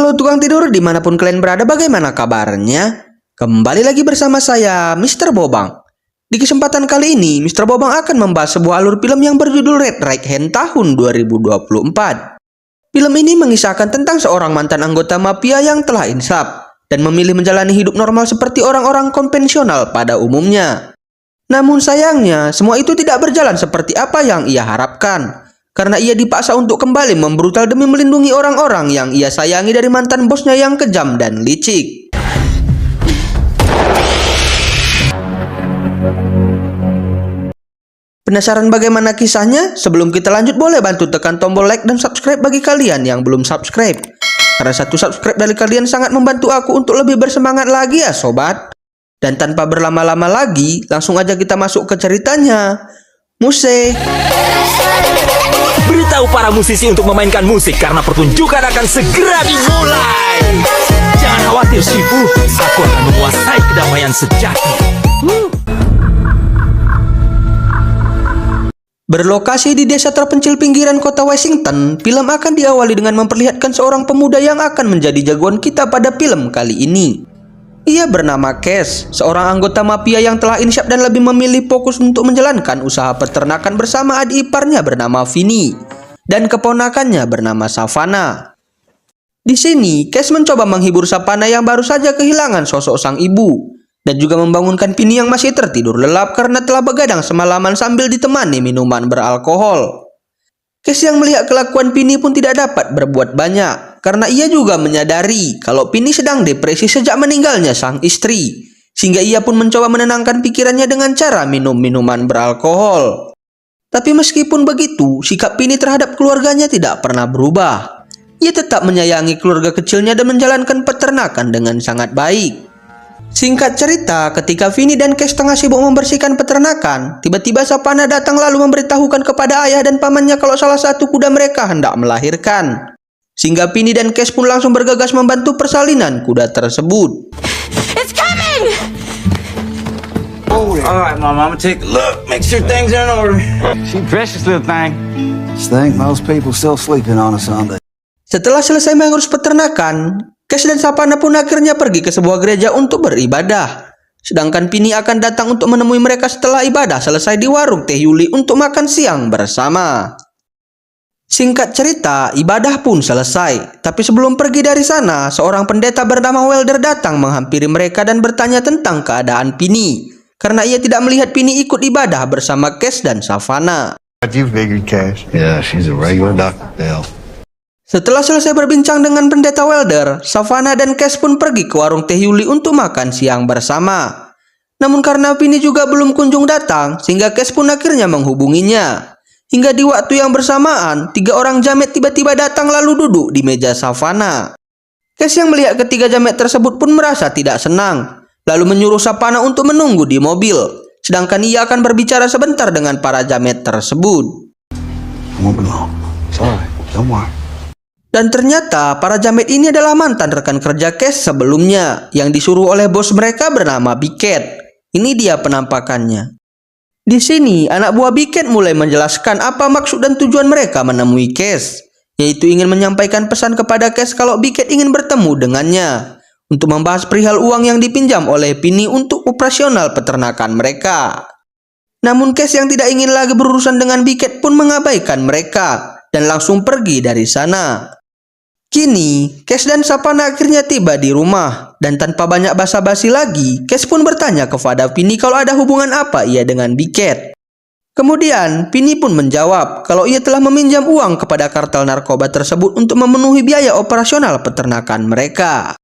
Halo tukang tidur dimanapun kalian berada, bagaimana kabarnya? Kembali lagi bersama saya, Mr. Bobang. Di kesempatan kali ini, Mr. Bobang akan membahas sebuah alur film yang berjudul Red Right Hand tahun 2024. Film ini mengisahkan tentang seorang mantan anggota mafia yang telah insaf dan memilih menjalani hidup normal seperti orang-orang konvensional pada umumnya. Namun sayangnya, semua itu tidak berjalan seperti apa yang ia harapkan. Karena ia dipaksa untuk kembali membrutal demi melindungi orang-orang yang ia sayangi dari mantan bosnya yang kejam dan licik. Penasaran bagaimana kisahnya? Sebelum kita lanjut, boleh bantu tekan tombol like dan subscribe bagi kalian yang belum subscribe. Karena satu subscribe dari kalian sangat membantu aku untuk lebih bersemangat lagi ya sobat. Dan tanpa berlama-lama lagi, langsung aja kita masuk ke ceritanya. Musik. Beritahu para musisi untuk memainkan musik karena pertunjukan akan segera dimulai. Jangan khawatir Shifu, aku akan menguasai kedamaian sejati. Berlokasi di desa terpencil pinggiran kota Washington, film akan diawali dengan memperlihatkan seorang pemuda yang akan menjadi jagoan kita pada film kali ini. Ia bernama Cash, seorang anggota mafia yang telah insaf dan lebih memilih fokus untuk menjalankan usaha peternakan bersama adik iparnya bernama Vinny dan keponakannya bernama Savannah. Di sini, Cash mencoba menghibur Savannah yang baru saja kehilangan sosok sang ibu dan juga membangunkan Vinny yang masih tertidur lelap karena telah begadang semalaman sambil ditemani minuman beralkohol. Cash yang melihat kelakuan Vinny pun tidak dapat berbuat banyak karena ia juga menyadari kalau Vinny sedang depresi sejak meninggalnya sang istri, sehingga ia pun mencoba menenangkan pikirannya dengan cara minum minuman beralkohol. Tapi meskipun begitu, sikap Vinny terhadap keluarganya tidak pernah berubah. Ia tetap menyayangi keluarga kecilnya dan menjalankan peternakan dengan sangat baik. Singkat cerita, ketika Vinny dan Cash tengah sibuk membersihkan peternakan, tiba-tiba Savannah datang lalu memberitahukan kepada ayah dan pamannya kalau salah satu kuda mereka hendak melahirkan. Sehingga Vinny dan Cash pun langsung bergegas membantu persalinan kuda tersebut. It's coming! Alright, Mom, I'm gonna take a look, make sure things are in order. She precious little thing. Just think most people still sleeping on a Sunday. Setelah selesai mengurus peternakan, Cash dan Savannah pun akhirnya pergi ke sebuah gereja untuk beribadah. Sedangkan Vinny akan datang untuk menemui mereka setelah ibadah selesai di warung Teh Yuli untuk makan siang bersama. Singkat cerita, ibadah pun selesai. Tapi sebelum pergi dari sana, seorang pendeta bernama Welder datang menghampiri mereka dan bertanya tentang keadaan Vinny, karena ia tidak melihat Vinny ikut ibadah bersama Cash dan Savannah. You figured, Cash. Yeah, she's a regular Dr. Dale. Setelah selesai berbincang dengan pendeta Welder, Savannah dan Cash pun pergi ke warung Teh Yuli untuk makan siang bersama. Namun karena Vinny juga belum kunjung datang, sehingga Cash pun akhirnya menghubunginya. Hingga di waktu yang bersamaan, 3 orang jamet tiba-tiba datang lalu duduk di meja Savannah. Cash yang melihat ketiga jamet tersebut pun merasa tidak senang, lalu menyuruh Savannah untuk menunggu di mobil. Sedangkan ia akan berbicara sebentar dengan para jamet tersebut. Dan ternyata para jamet ini adalah mantan rekan kerja Cash sebelumnya yang disuruh oleh bos mereka bernama Biket. Ini dia penampakannya. Di sini, anak buah Biket mulai menjelaskan apa maksud dan tujuan mereka menemui Cash, yaitu ingin menyampaikan pesan kepada Cash kalau Biket ingin bertemu dengannya untuk membahas perihal uang yang dipinjam oleh Vinny untuk operasional peternakan mereka. Namun Cash yang tidak ingin lagi berurusan dengan Biket pun mengabaikan mereka dan langsung pergi dari sana. Kini, Cash dan Savannah akhirnya tiba di rumah, dan tanpa banyak basa-basi lagi, Cash pun bertanya kepada Vinny kalau ada hubungan apa ia dengan Biket. Kemudian, Vinny pun menjawab kalau ia telah meminjam uang kepada kartel narkoba tersebut untuk memenuhi biaya operasional peternakan mereka.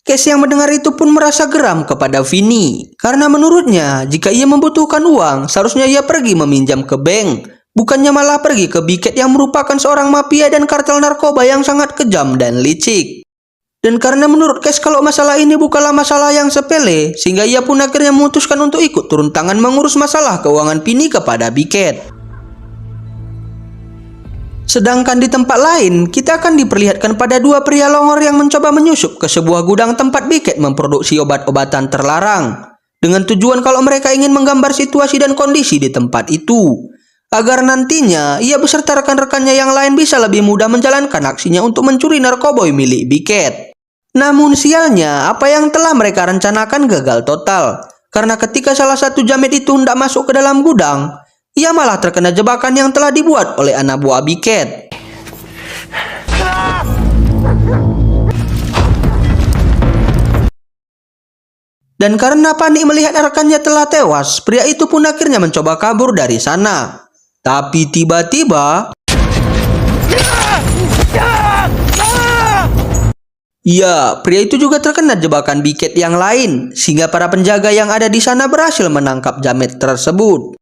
Cash yang mendengar itu pun merasa geram kepada Vinny, karena menurutnya jika ia membutuhkan uang, seharusnya ia pergi meminjam ke bank, bukannya malah pergi ke Biket yang merupakan seorang mafia dan kartel narkoba yang sangat kejam dan licik. Dan karena menurut Cash kalau masalah ini bukanlah masalah yang sepele, sehingga ia pun akhirnya memutuskan untuk ikut turun tangan mengurus masalah keuangan Vinny kepada Biket. Sedangkan di tempat lain, kita akan diperlihatkan pada 2 pria longor yang mencoba menyusup ke sebuah gudang tempat Biket memproduksi obat-obatan terlarang, dengan tujuan kalau mereka ingin menggambar situasi dan kondisi di tempat itu. agar nantinya ia beserta rekan-rekannya yang lain bisa lebih mudah menjalankan aksinya untuk mencuri narkoboy milik Biket. Namun sialnya, apa yang telah mereka rencanakan gagal total. Karena ketika salah satu jamet itu hendak masuk ke dalam gudang, ia malah terkena jebakan yang telah dibuat oleh anak buah Biket. Dan karena panik melihat rekannya telah tewas, pria itu pun akhirnya mencoba kabur dari sana. Tapi tiba-tiba, ya, pria itu juga terkena jebakan Biket yang lain, sehingga para penjaga yang ada di sana berhasil menangkap jamet tersebut.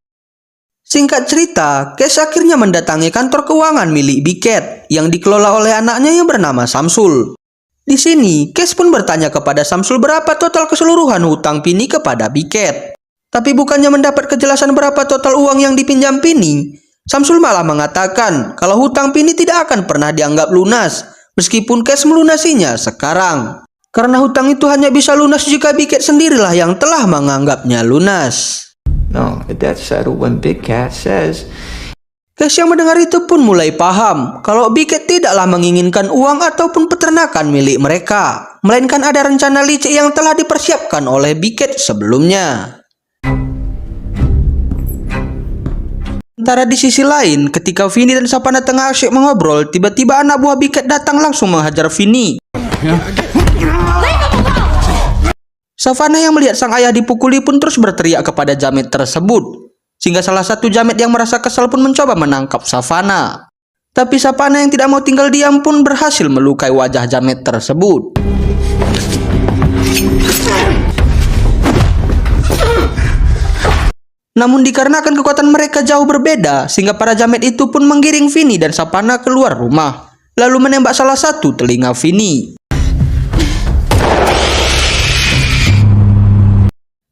Singkat cerita, Kes akhirnya mendatangi kantor keuangan milik Biket yang dikelola oleh anaknya yang bernama Samsul. Di sini, Kes pun bertanya kepada Samsul berapa total keseluruhan hutang Vini kepada Biket. Tapi bukannya mendapat kejelasan berapa total uang yang dipinjam Vini, Samsul malah mengatakan kalau hutang Vini tidak akan pernah dianggap lunas, meskipun Kes melunasinya sekarang. Karena hutang itu hanya bisa lunas jika Biket sendirilah yang telah menganggapnya lunas. No, the debt settled when Big Cat says. Kes yang mendengar itu pun mulai paham kalau Biket tidaklah menginginkan uang ataupun peternakan milik mereka, melainkan ada rencana licik yang telah dipersiapkan oleh Biket sebelumnya. Sementara di sisi lain, ketika Vini dan Savannah tengah asyik mengobrol, tiba-tiba anak buah Biket datang langsung menghajar Vini. Savannah yang melihat sang ayah dipukuli pun terus berteriak kepada jamet tersebut, sehingga salah satu jamet yang merasa kesal pun mencoba menangkap Savannah. Tapi Savannah yang tidak mau tinggal diam pun berhasil melukai wajah jamet tersebut. Namun dikarenakan kekuatan mereka jauh berbeda, sehingga para jamet itu pun menggiring Vini dan Savannah keluar rumah, lalu menembak salah satu telinga Vini.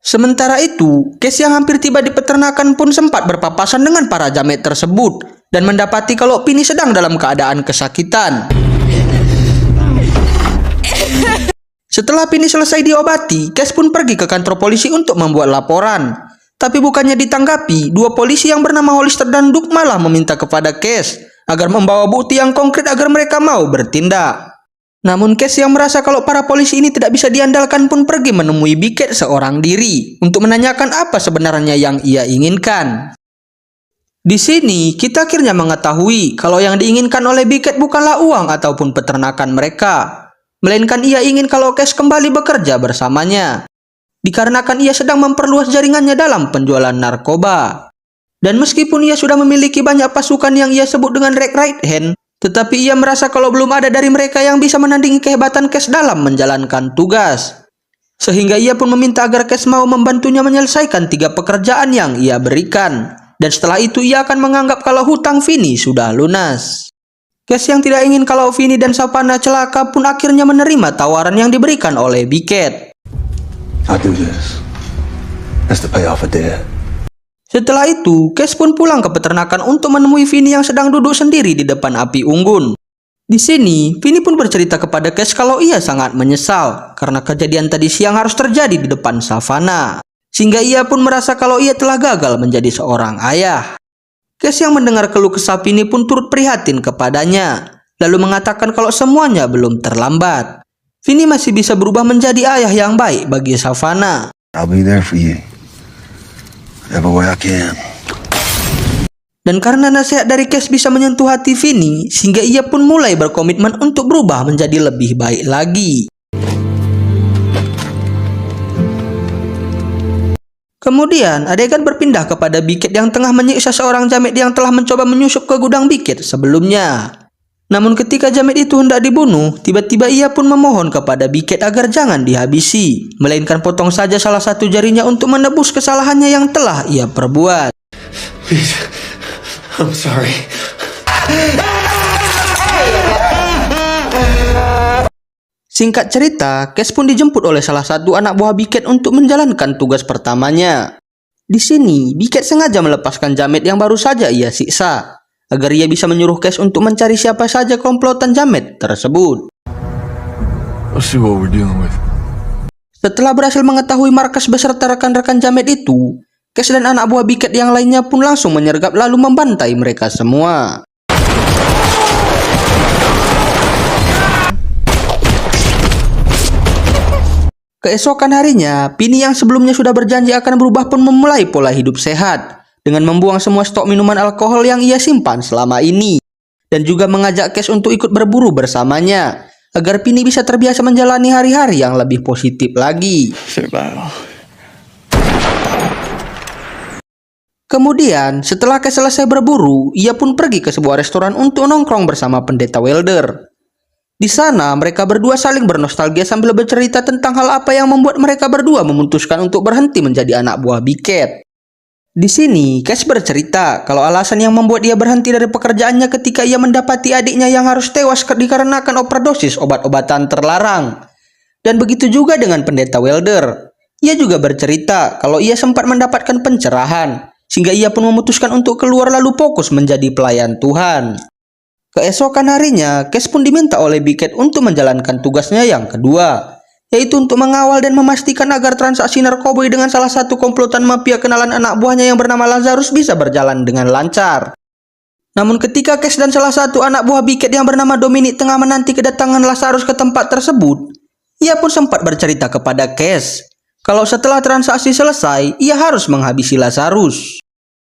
Sementara itu, Kes yang hampir tiba di peternakan pun sempat berpapasan dengan para jamet tersebut dan mendapati kalau Vini sedang dalam keadaan kesakitan. Setelah Vini selesai diobati, Kes pun pergi ke kantor polisi untuk membuat laporan. Tapi bukannya ditanggapi, dua polisi yang bernama Hollister dan Duke malah meminta kepada Kes agar membawa bukti yang konkret agar mereka mau bertindak. Namun Kes yang merasa kalau para polisi ini tidak bisa diandalkan pun pergi menemui Biket seorang diri untuk menanyakan apa sebenarnya yang ia inginkan. Di sini kita akhirnya mengetahui kalau yang diinginkan oleh Biket bukanlah uang ataupun peternakan mereka, melainkan ia ingin kalau Kes kembali bekerja bersamanya. Dikarenakan ia sedang memperluas jaringannya dalam penjualan narkoba. Dan meskipun ia sudah memiliki banyak pasukan yang ia sebut dengan Red Right Hand, tetapi ia merasa kalau belum ada dari mereka yang bisa menandingi kehebatan Kes dalam menjalankan tugas. Sehingga ia pun meminta agar Kes mau membantunya menyelesaikan 3 pekerjaan yang ia berikan. Dan setelah itu ia akan menganggap kalau hutang Vini sudah lunas. Kes yang tidak ingin kalau Vini dan Savannah celaka pun akhirnya menerima tawaran yang diberikan oleh Biket. I'll do this. That's the payoff of debt. Setelah itu, Kes pun pulang ke peternakan untuk menemui Vini yang sedang duduk sendiri di depan api unggun. Di sini, Vini pun bercerita kepada Kes kalau ia sangat menyesal karena kejadian tadi siang harus terjadi di depan Savannah. Sehingga ia pun merasa kalau ia telah gagal menjadi seorang ayah. Kes yang mendengar keluh kesah Vini pun turut prihatin kepadanya, lalu mengatakan kalau semuanya belum terlambat. Vini masih bisa berubah menjadi ayah yang baik bagi Savannah. I'll be there for you. Every way I can. Dan karena nasihat dari Kes bisa menyentuh hati Vini, sehingga ia pun mulai berkomitmen untuk berubah menjadi lebih baik lagi. Kemudian, adegan berpindah kepada Biket yang tengah menyiksa seorang jamet yang telah mencoba menyusup ke gudang Biket sebelumnya. Namun ketika jamet itu hendak dibunuh, tiba-tiba ia pun memohon kepada Biket agar jangan dihabisi, melainkan potong saja salah satu jarinya untuk menebus kesalahannya yang telah ia perbuat. Please, I'm sorry. Singkat cerita, Kes pun dijemput oleh salah satu anak buah Biket untuk menjalankan tugas pertamanya. Di sini, Biket sengaja melepaskan jamet yang baru saja ia siksa, agar ia bisa menyuruh Kes untuk mencari siapa saja komplotan jamet tersebut. Let's see what we're dealing with. Setelah berhasil mengetahui markas beserta rekan-rekan jamet itu, Cash dan anak buah Biket yang lainnya pun langsung menyergap lalu membantai mereka semua. Keesokan harinya, Pini yang sebelumnya sudah berjanji akan berubah pun memulai pola hidup sehat dengan membuang semua stok minuman alkohol yang ia simpan selama ini dan juga mengajak Cash untuk ikut berburu bersamanya agar Pini bisa terbiasa menjalani hari-hari yang lebih positif lagi. Kemudian, setelah Cash selesai berburu, ia pun pergi ke sebuah restoran untuk nongkrong bersama pendeta Welder. Di sana, mereka berdua saling bernostalgia sambil bercerita tentang hal apa yang membuat mereka berdua memutuskan untuk berhenti menjadi anak buah Biket. Di sini, Cash bercerita kalau alasan yang membuat dia berhenti dari pekerjaannya ketika ia mendapati adiknya yang harus tewas dikarenakan overdosis obat-obatan terlarang. Dan begitu juga dengan pendeta Welder. Ia juga bercerita kalau ia sempat mendapatkan pencerahan, sehingga ia pun memutuskan untuk keluar lalu fokus menjadi pelayan Tuhan. Keesokan harinya, Cash pun diminta oleh Biket untuk menjalankan tugasnya yang kedua, yaitu untuk mengawal dan memastikan agar transaksi narkoba dengan salah satu komplotan mafia kenalan anak buahnya yang bernama Lazarus bisa berjalan dengan lancar. Namun ketika Cash dan salah satu anak buah Biket yang bernama Dominic tengah menanti kedatangan Lazarus ke tempat tersebut, ia pun sempat bercerita kepada Cash kalau setelah transaksi selesai, ia harus menghabisi Lazarus.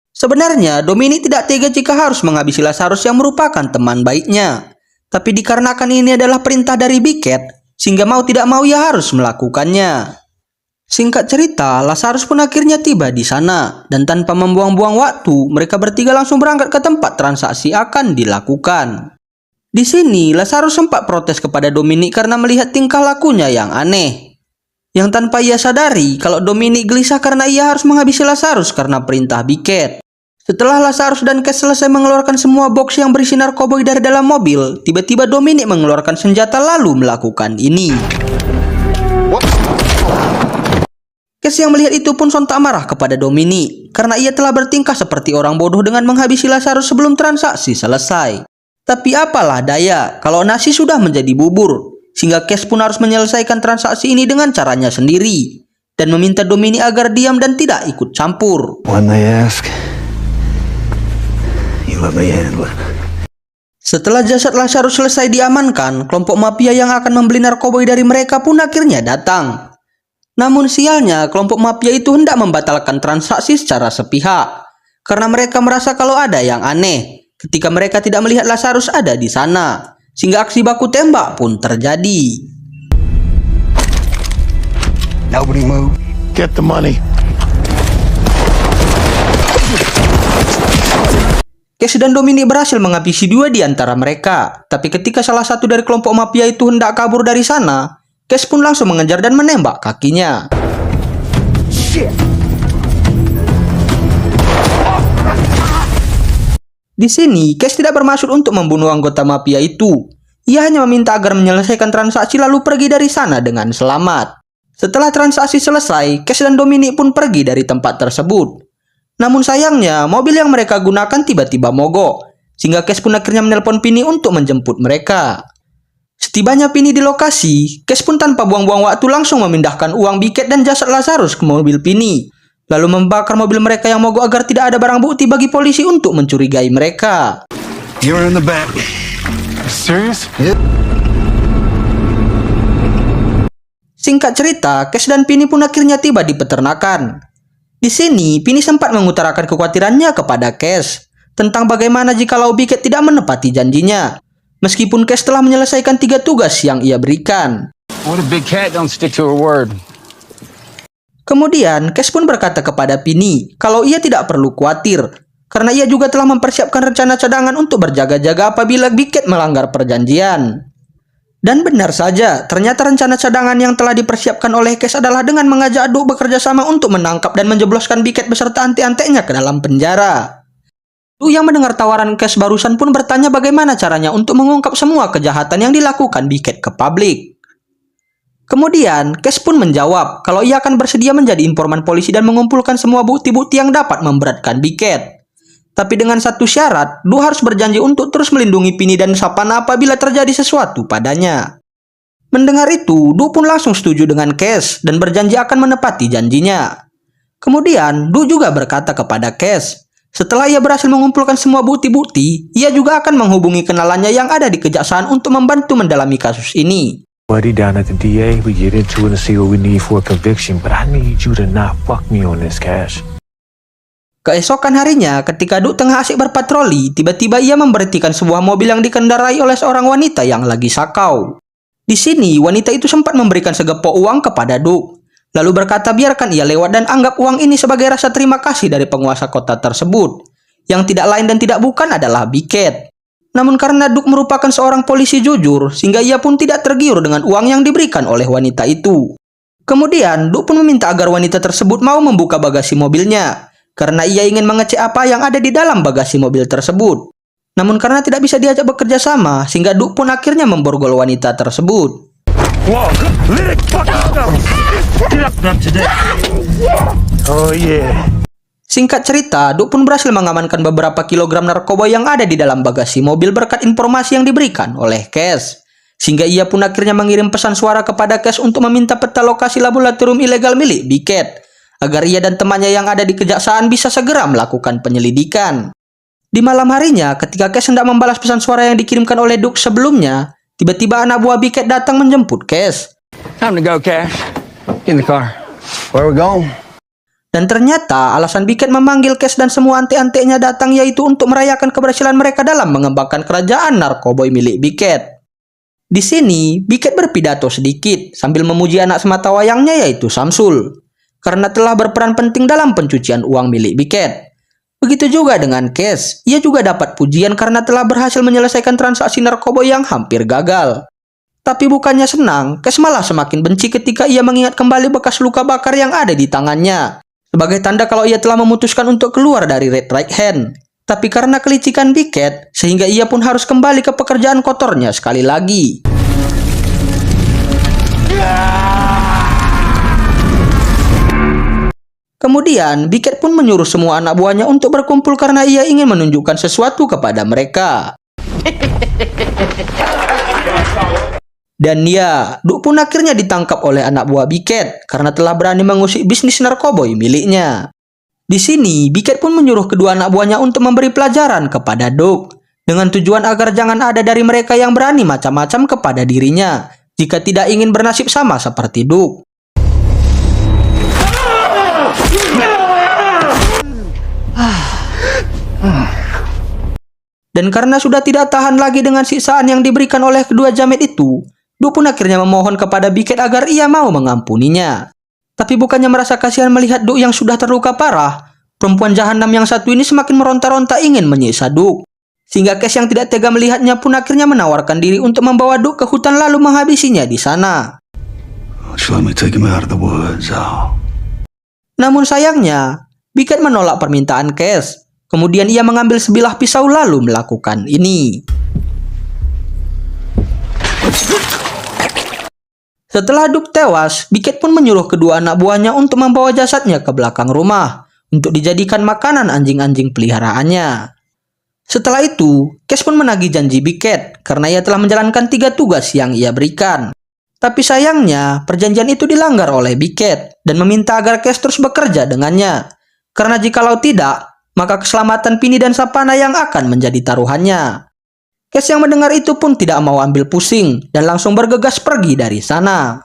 Sebenarnya, Dominic tidak tega jika harus menghabisi Lazarus yang merupakan teman baiknya. Tapi dikarenakan ini adalah perintah dari Biket, sehingga mau tidak mau ia harus melakukannya. Singkat cerita, Lazarus pun akhirnya tiba di sana, dan tanpa membuang-buang waktu, mereka bertiga langsung berangkat ke tempat transaksi akan dilakukan. Di sini, Lazarus sempat protes kepada Dominic karena melihat tingkah lakunya yang aneh. Yang tanpa ia sadari kalau Dominic gelisah karena ia harus menghabisi Lazarus karena perintah Biket. Setelah Lazarus dan Cash selesai mengeluarkan semua box yang berisi narkoba dari dalam mobil, tiba-tiba Dominic mengeluarkan senjata lalu melakukan ini. Cash yang melihat itu pun sontak marah kepada Dominic karena ia telah bertingkah seperti orang bodoh dengan menghabisi Lazarus sebelum transaksi selesai. Tapi apalah daya kalau nasi sudah menjadi bubur. Sehingga Cash pun harus menyelesaikan transaksi ini dengan caranya sendiri dan meminta Dominic agar diam dan tidak ikut campur. When they ask, you let me handle it. Setelah jasad Lazarus selesai diamankan, kelompok mafia yang akan membeli narkoba dari mereka pun akhirnya datang. Namun sialnya, kelompok mafia itu hendak membatalkan transaksi secara sepihak karena mereka merasa kalau ada yang aneh ketika mereka tidak melihat Lazarus ada di sana. Sehingga aksi baku tembak pun terjadi. Nobody move. Get the money. Cash dan Dominic berhasil menghabisi dua di antara mereka. Tapi ketika salah satu dari kelompok mafia itu hendak kabur dari sana, Cash pun langsung mengejar dan menembak kakinya. Di sini, Cash tidak bermaksud untuk membunuh anggota mafia itu. Ia hanya meminta agar menyelesaikan transaksi lalu pergi dari sana dengan selamat. Setelah transaksi selesai, Cash dan Dominic pun pergi dari tempat tersebut. Namun sayangnya, mobil yang mereka gunakan tiba-tiba mogok, sehingga Cash pun akhirnya menelpon Pini untuk menjemput mereka. Setibanya Pini di lokasi, Cash pun tanpa buang-buang waktu langsung memindahkan uang Biket dan jasad Lazarus ke mobil Pini. Lalu membakar mobil mereka yang mogok agar tidak ada barang bukti bagi polisi untuk mencurigai mereka. You're in the back. Serious? Yep. Singkat cerita, Cash dan Pini pun akhirnya tiba di peternakan. Di sini, Pini sempat mengutarakan kekhawatirannya kepada Cash tentang bagaimana jikalau Biket tidak menepati janjinya. Meskipun Cash telah menyelesaikan 3 tugas yang ia berikan. What a big cat don't stick to her word. Kemudian, Cash pun berkata kepada Pini kalau ia tidak perlu khawatir, karena ia juga telah mempersiapkan rencana cadangan untuk berjaga-jaga apabila Biket melanggar perjanjian. Dan benar saja, ternyata rencana cadangan yang telah dipersiapkan oleh Cash adalah dengan mengajak Duke bekerja sama untuk menangkap dan menjebloskan Biket beserta antek-anteknya ke dalam penjara. Duke yang mendengar tawaran Cash barusan pun bertanya bagaimana caranya untuk mengungkap semua kejahatan yang dilakukan Biket ke publik. Kemudian, Cash pun menjawab kalau ia akan bersedia menjadi informan polisi dan mengumpulkan semua bukti-bukti yang dapat memberatkan Biket. Tapi dengan satu syarat, Duke harus berjanji untuk terus melindungi Pini dan Sapana apabila terjadi sesuatu padanya. Mendengar itu, Duke pun langsung setuju dengan Cash dan berjanji akan menepati janjinya. Kemudian, Du juga berkata kepada Cash, setelah ia berhasil mengumpulkan semua bukti-bukti, ia juga akan menghubungi kenalannya yang ada di kejaksaan untuk membantu mendalami kasus ini. Buddy, down at the DA, we get into it and see what we need for a conviction, but I need you to not fuck me on this, Cash. Keesokan harinya, ketika Du tengah asik berpatroli, tiba-tiba ia memberhentikan sebuah mobil yang dikendarai oleh seorang wanita yang lagi sakau. Di sini, wanita itu sempat memberikan segepok uang kepada Du, lalu berkata biarkan ia lewat dan anggap uang ini sebagai rasa terima kasih dari penguasa kota tersebut, yang tidak lain dan tidak bukan adalah Biket. Namun karena Duke merupakan seorang polisi jujur, sehingga ia pun tidak tergiur dengan uang yang diberikan oleh wanita itu. Kemudian, Duke pun meminta agar wanita tersebut mau membuka bagasi mobilnya, karena ia ingin mengecek apa yang ada di dalam bagasi mobil tersebut. Namun karena tidak bisa diajak bekerja sama, sehingga Duke pun akhirnya memborgol wanita tersebut. Oh yeah. Singkat cerita, Duke pun berhasil mengamankan beberapa kilogram narkoba yang ada di dalam bagasi mobil berkat informasi yang diberikan oleh Cash. Sehingga ia pun akhirnya mengirim pesan suara kepada Cash untuk meminta peta lokasi laboratorium ilegal milik Biket, agar ia dan temannya yang ada di kejaksaan bisa segera melakukan penyelidikan. Di malam harinya, ketika Cash hendak membalas pesan suara yang dikirimkan oleh Duke sebelumnya, tiba-tiba anak buah Biket datang menjemput Cash. Time to go, Cash. Get in the car. Where we going? Dan ternyata alasan Biket memanggil Cash dan semua ante-antenya datang yaitu untuk merayakan keberhasilan mereka dalam mengembangkan kerajaan narkoboy milik Biket. Di sini, Biket berpidato sedikit sambil memuji anak semata wayangnya yaitu Samsul, karena telah berperan penting dalam pencucian uang milik Biket. Begitu juga dengan Cash, ia juga dapat pujian karena telah berhasil menyelesaikan transaksi narkoboy yang hampir gagal. Tapi bukannya senang, Cash malah semakin benci ketika ia mengingat kembali bekas luka bakar yang ada di tangannya, sebagai tanda kalau ia telah memutuskan untuk keluar dari Red Right Hand. Tapi karena kelicikan Biket, sehingga ia pun harus kembali ke pekerjaan kotornya sekali lagi. Kemudian, Biket pun menyuruh semua anak buahnya untuk berkumpul karena ia ingin menunjukkan sesuatu kepada mereka. Dan ya, Duke pun akhirnya ditangkap oleh anak buah Biket karena telah berani mengusik bisnis narkoboy miliknya. Di sini, Biket pun menyuruh kedua anak buahnya untuk memberi pelajaran kepada Duke, dengan tujuan agar jangan ada dari mereka yang berani macam-macam kepada dirinya, jika tidak ingin bernasib sama seperti Duke. Dan karena sudah tidak tahan lagi dengan siksaan yang diberikan oleh kedua jamet itu, Duke pun akhirnya memohon kepada Biket agar ia mau mengampuninya. Tapi bukannya merasa kasihan melihat Duke yang sudah terluka parah, perempuan jahanam yang satu ini semakin meronta-ronta ingin menyiksa Duke. Sehingga Cash yang tidak tega melihatnya pun akhirnya menawarkan diri untuk membawa Duke ke hutan lalu menghabisinya di sana. Just let me take him out of the woods, Al. Namun sayangnya, Biket menolak permintaan Cash. Kemudian ia mengambil sebilah pisau lalu melakukan ini. Setelah Duke tewas, Biket pun menyuruh kedua anak buahnya untuk membawa jasadnya ke belakang rumah untuk dijadikan makanan anjing-anjing peliharaannya. Setelah itu, Cash pun menagih janji Biket karena ia telah menjalankan 3 tugas yang ia berikan. Tapi sayangnya, perjanjian itu dilanggar oleh Biket dan meminta agar Cash terus bekerja dengannya. Karena jikalau tidak, maka keselamatan Pini dan Sapana yang akan menjadi taruhannya. Cash yang mendengar itu pun tidak mau ambil pusing dan langsung bergegas pergi dari sana.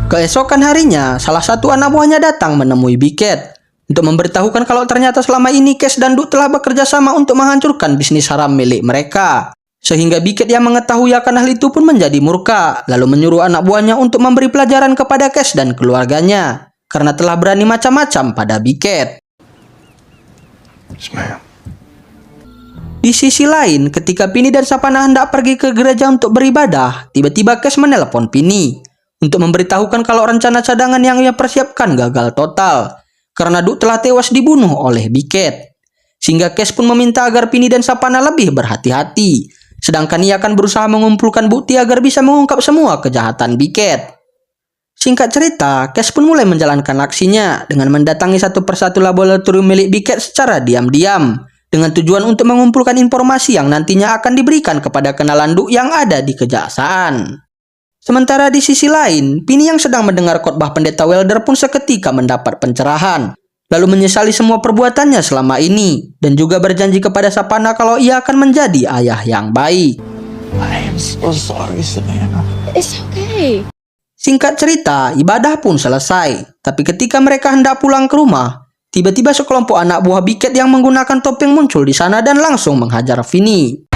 Keesokan harinya, salah satu anak buahnya datang menemui Biket untuk memberitahukan kalau ternyata selama ini Cash dan Duke telah bekerja sama untuk menghancurkan bisnis haram milik mereka. Sehingga Biket yang mengetahui akan hal itu pun menjadi murka, lalu menyuruh anak buahnya untuk memberi pelajaran kepada Cash dan keluarganya, karena telah berani macam-macam pada Biket. Yes, ma'am. Di sisi lain, ketika Pini dan Sapana hendak pergi ke gereja untuk beribadah, tiba-tiba Cash menelpon Pini untuk memberitahukan kalau rencana cadangan yang ia persiapkan gagal total, karena Duke telah tewas dibunuh oleh Biket. Sehingga Cash pun meminta agar Pini dan Sapana lebih berhati-hati, sedangkan ia akan berusaha mengumpulkan bukti agar bisa mengungkap semua kejahatan Biket. Singkat cerita, Cash pun mulai menjalankan aksinya dengan mendatangi satu persatu laboratorium milik Biket secara diam-diam, dengan tujuan untuk mengumpulkan informasi yang nantinya akan diberikan kepada kenalan Duke yang ada di kejaksaan. Sementara di sisi lain, Pini yang sedang mendengar khotbah pendeta Welder pun seketika mendapat pencerahan, lalu menyesali semua perbuatannya selama ini, dan juga berjanji kepada Savannah kalau ia akan menjadi ayah yang baik. I am so sorry, Savannah. It's okay. Singkat cerita, ibadah pun selesai. Tapi ketika mereka hendak pulang ke rumah, tiba-tiba sekelompok anak buah Biket yang menggunakan topeng muncul di sana dan langsung menghajar Vinny.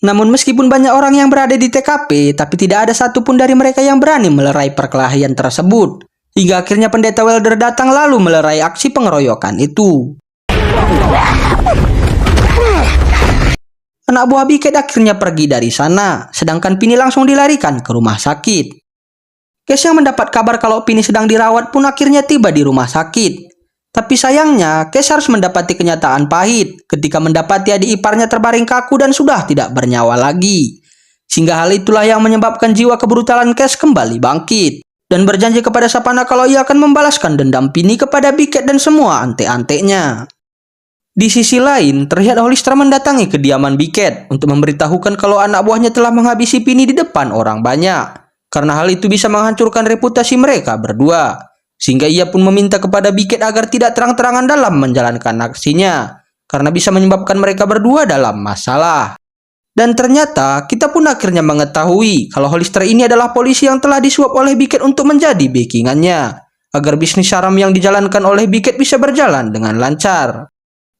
Namun meskipun banyak orang yang berada di TKP, tapi tidak ada satupun dari mereka yang berani melerai perkelahian tersebut. Hingga akhirnya pendeta Welder datang lalu melerai aksi pengeroyokan itu. Anak buah Biket akhirnya pergi dari sana, sedangkan Pini langsung dilarikan ke rumah sakit. Kes yang mendapat kabar kalau Pini sedang dirawat pun akhirnya tiba di rumah sakit. Tapi sayangnya, Kes harus mendapati kenyataan pahit ketika mendapati adik iparnya terbaring kaku dan sudah tidak bernyawa lagi. Sehingga hal itulah yang menyebabkan jiwa kebrutalan Kes kembali bangkit. Dan berjanji kepada Savannah kalau ia akan membalaskan dendam Pini kepada Biket dan semua ante-antenya. Di sisi lain, terlihat Hollister mendatangi kediaman Biket untuk memberitahukan kalau anak buahnya telah menghabisi Pini di depan orang banyak. Karena hal itu bisa menghancurkan reputasi mereka berdua. Sehingga ia pun meminta kepada Biket agar tidak terang-terangan dalam menjalankan aksinya. Karena bisa menyebabkan mereka berdua dalam masalah. Dan ternyata, kita pun akhirnya mengetahui kalau Hollister ini adalah polisi yang telah disuap oleh Biket untuk menjadi backingannya. Agar bisnis haram yang dijalankan oleh Biket bisa berjalan dengan lancar.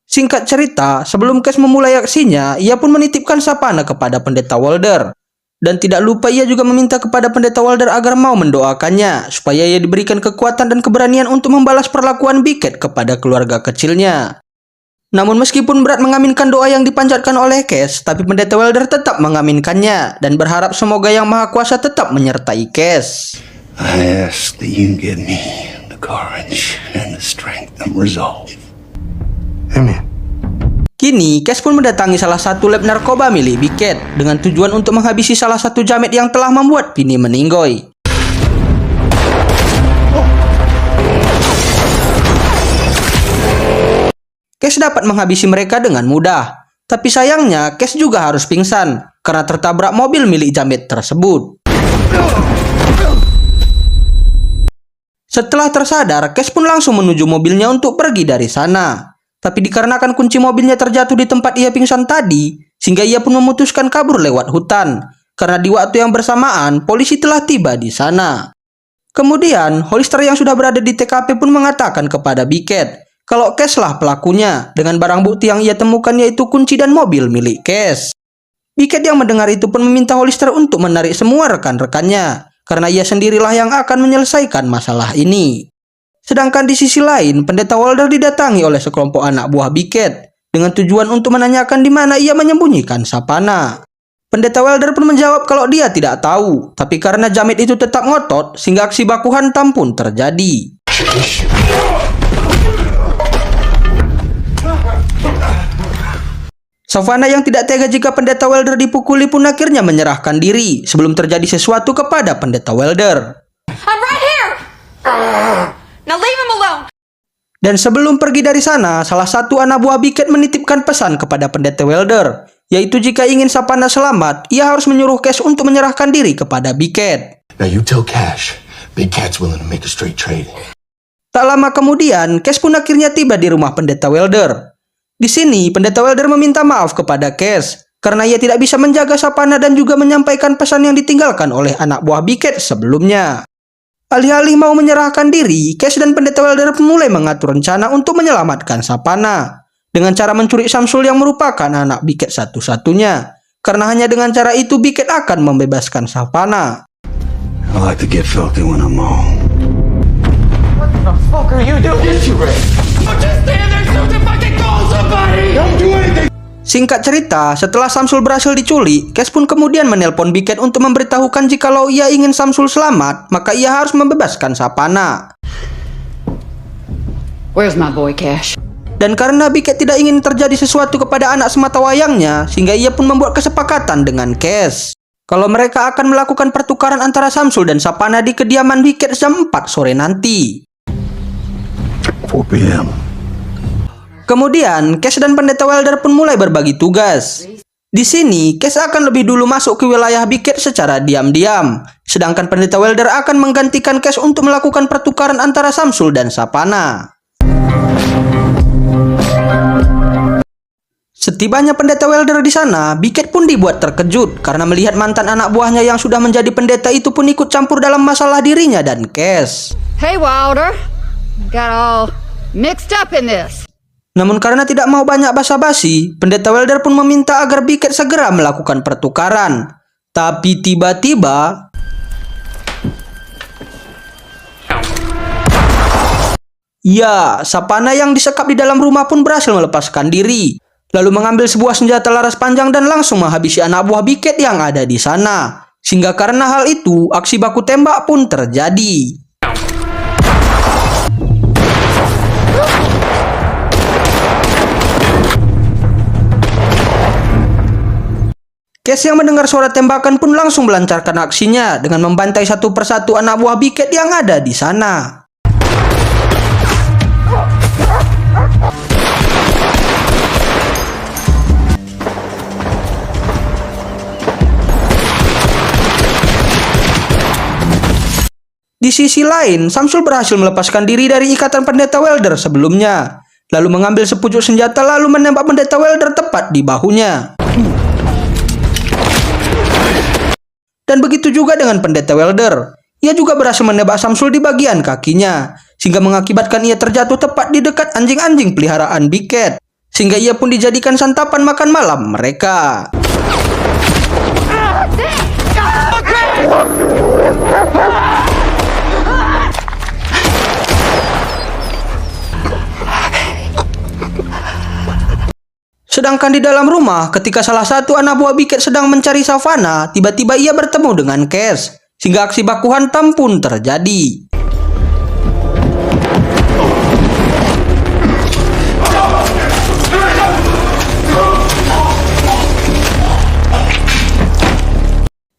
Singkat cerita, sebelum Kes memulai aksinya, ia pun menitipkan Savannah kepada pendeta Welder. Dan tidak lupa ia juga meminta kepada pendeta Welder agar mau mendoakannya, supaya ia diberikan kekuatan dan keberanian untuk membalas perlakuan Biket kepada keluarga kecilnya. Namun meskipun berat mengaminkan doa yang dipanjatkan oleh Kes, tapi pendeta Welder tetap mengaminkannya, dan berharap semoga Yang Maha Kuasa tetap menyertai Kes. I ask that you give me the courage and the strength and resolve. Amen. Kini, Kes pun mendatangi salah satu lab narkoba milik Biket dengan tujuan untuk menghabisi salah satu jamet yang telah membuat Pini meninggoy. Kes dapat menghabisi mereka dengan mudah, tapi sayangnya Kes juga harus pingsan karena tertabrak mobil milik jamet tersebut. Setelah tersadar, Kes pun langsung menuju mobilnya untuk pergi dari sana. Tapi dikarenakan kunci mobilnya terjatuh di tempat ia pingsan tadi, sehingga ia pun memutuskan kabur lewat hutan. Karena di waktu yang bersamaan, polisi telah tiba di sana. Kemudian, Hollister yang sudah berada di TKP pun mengatakan kepada Biket kalau Kes lah pelakunya, dengan barang bukti yang ia temukan yaitu kunci dan mobil milik Kes. Biket yang mendengar itu pun meminta Hollister untuk menarik semua rekan-rekannya, karena ia sendirilah yang akan menyelesaikan masalah ini. Sedangkan di sisi lain, pendeta Welder didatangi oleh sekelompok anak buah Biket dengan tujuan untuk menanyakan di mana ia menyembunyikan Savannah. Pendeta Welder pun menjawab kalau dia tidak tahu, tapi karena jamet itu tetap ngotot, sehingga aksi baku hantam pun terjadi. Savannah yang tidak tega jika pendeta Welder dipukuli pun akhirnya menyerahkan diri sebelum terjadi sesuatu kepada pendeta Welder. I'm right here. Now leave him alone. Dan sebelum pergi dari sana, salah satu anak buah Biket menitipkan pesan kepada pendeta Welder, yaitu jika ingin Savannah selamat, ia harus menyuruh Kes untuk menyerahkan diri kepada Biket. Now you tell Cash, Big Cat's willing to make a straight trade. Tak lama kemudian, Kes pun akhirnya tiba di rumah pendeta Welder. Di sini, pendeta Welder meminta maaf kepada Kes karena ia tidak bisa menjaga Savannah dan juga menyampaikan pesan yang ditinggalkan oleh anak buah Biket sebelumnya. Alih-alih mau menyerahkan diri, Kes dan pendeta Welder mulai mengatur rencana untuk menyelamatkan Savannah dengan cara mencuri Samsul yang merupakan anak Biket satu-satunya. Karena hanya dengan cara itu Biket akan membebaskan Savannah. I like to get filthy when I'm home. What the fuck are you doing? Get you ready. I'm just stand there so if I can call somebody. Don't do anything. Singkat cerita, setelah Samsul berhasil diculik, Kes pun kemudian menelpon Biket untuk memberitahukan jikalau ia ingin Samsul selamat, maka ia harus membebaskan Savannah. Where's my boy Cash? Dan karena Biket tidak ingin terjadi sesuatu kepada anak sematawayangnya, sehingga ia pun membuat kesepakatan dengan Kes kalau mereka akan melakukan pertukaran antara Samsul dan Savannah di kediaman Biket jam 4 sore nanti. 4 p.m. Kemudian, Cash dan Pendeta Welder pun mulai berbagi tugas. Di sini, Cash akan lebih dulu masuk ke wilayah Biket secara diam-diam, sedangkan Pendeta Welder akan menggantikan Cash untuk melakukan pertukaran antara Samsul dan Sapana. Setibanya Pendeta Welder di sana, Biket pun dibuat terkejut karena melihat mantan anak buahnya yang sudah menjadi pendeta itu pun ikut campur dalam masalah dirinya dan Cash. Hey, Wilder. Got all mixed up in this. Namun karena tidak mau banyak basa-basi, Pendeta Welder pun meminta agar Biket segera melakukan pertukaran. Tapi tiba-tiba, ya, Sapana yang disekap di dalam rumah pun berhasil melepaskan diri, lalu mengambil sebuah senjata laras panjang dan langsung menghabisi anak buah Biket yang ada di sana. Sehingga karena hal itu, aksi baku tembak pun terjadi. Cash yang mendengar suara tembakan pun langsung melancarkan aksinya dengan membantai satu persatu anak buah Biket yang ada di sana. Di sisi lain, Samsul berhasil melepaskan diri dari ikatan Pendeta Welder sebelumnya, lalu mengambil sepucuk senjata lalu menembak Pendeta Welder tepat di bahunya. Dan begitu juga dengan Pendeta Welder. Ia juga berhasil menembak Samsul di bagian kakinya, sehingga mengakibatkan ia terjatuh tepat di dekat anjing-anjing peliharaan Biket, sehingga ia pun dijadikan santapan makan malam mereka. Sedangkan di dalam rumah, ketika salah satu anak buah Biket sedang mencari Savannah, tiba-tiba ia bertemu dengan Cash, sehingga aksi baku hantam pun terjadi.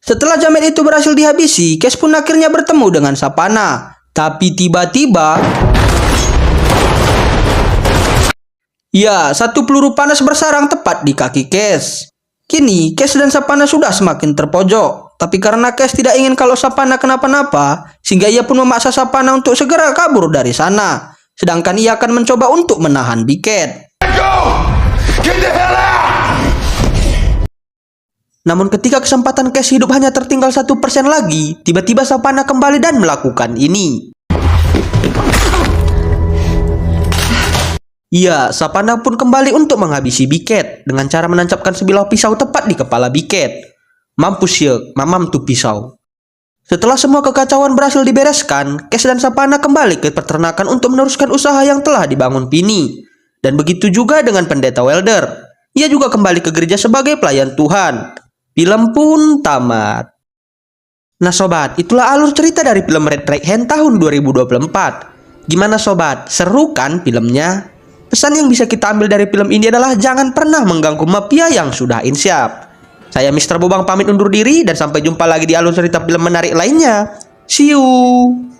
Setelah jamet itu berhasil dihabisi, Cash pun akhirnya bertemu dengan Sapana. Tapi tiba-tiba, ya, satu peluru panas bersarang tepat di kaki Cash. Kini, Cash dan Sapana sudah semakin terpojok. Tapi karena Cash tidak ingin kalau Sapana kenapa-napa, sehingga ia pun memaksa Sapana untuk segera kabur dari sana. Sedangkan ia akan mencoba untuk menahan Biket. Namun ketika kesempatan Cash hidup hanya tertinggal 1% lagi, tiba-tiba Sapana kembali dan melakukan ini. Ya, Sapana pun kembali untuk menghabisi Biket dengan cara menancapkan sebilah pisau tepat di kepala Biket. Mampus ya, mamam tuh pisau. Setelah semua kekacauan berhasil dibereskan, Cash dan Sapana kembali ke peternakan untuk meneruskan usaha yang telah dibangun Pini. Dan begitu juga dengan Pendeta Welder. Ia juga kembali ke gereja sebagai pelayan Tuhan. Film pun tamat. Nah sobat, itulah alur cerita dari film Red Right Hand tahun 2024. Gimana sobat, seru kan filmnya? Pesan yang bisa kita ambil dari film ini adalah jangan pernah mengganggu mafia yang sudah insyaf. Saya Mr. Bobang pamit undur diri dan sampai jumpa lagi di alur cerita film menarik lainnya. See you!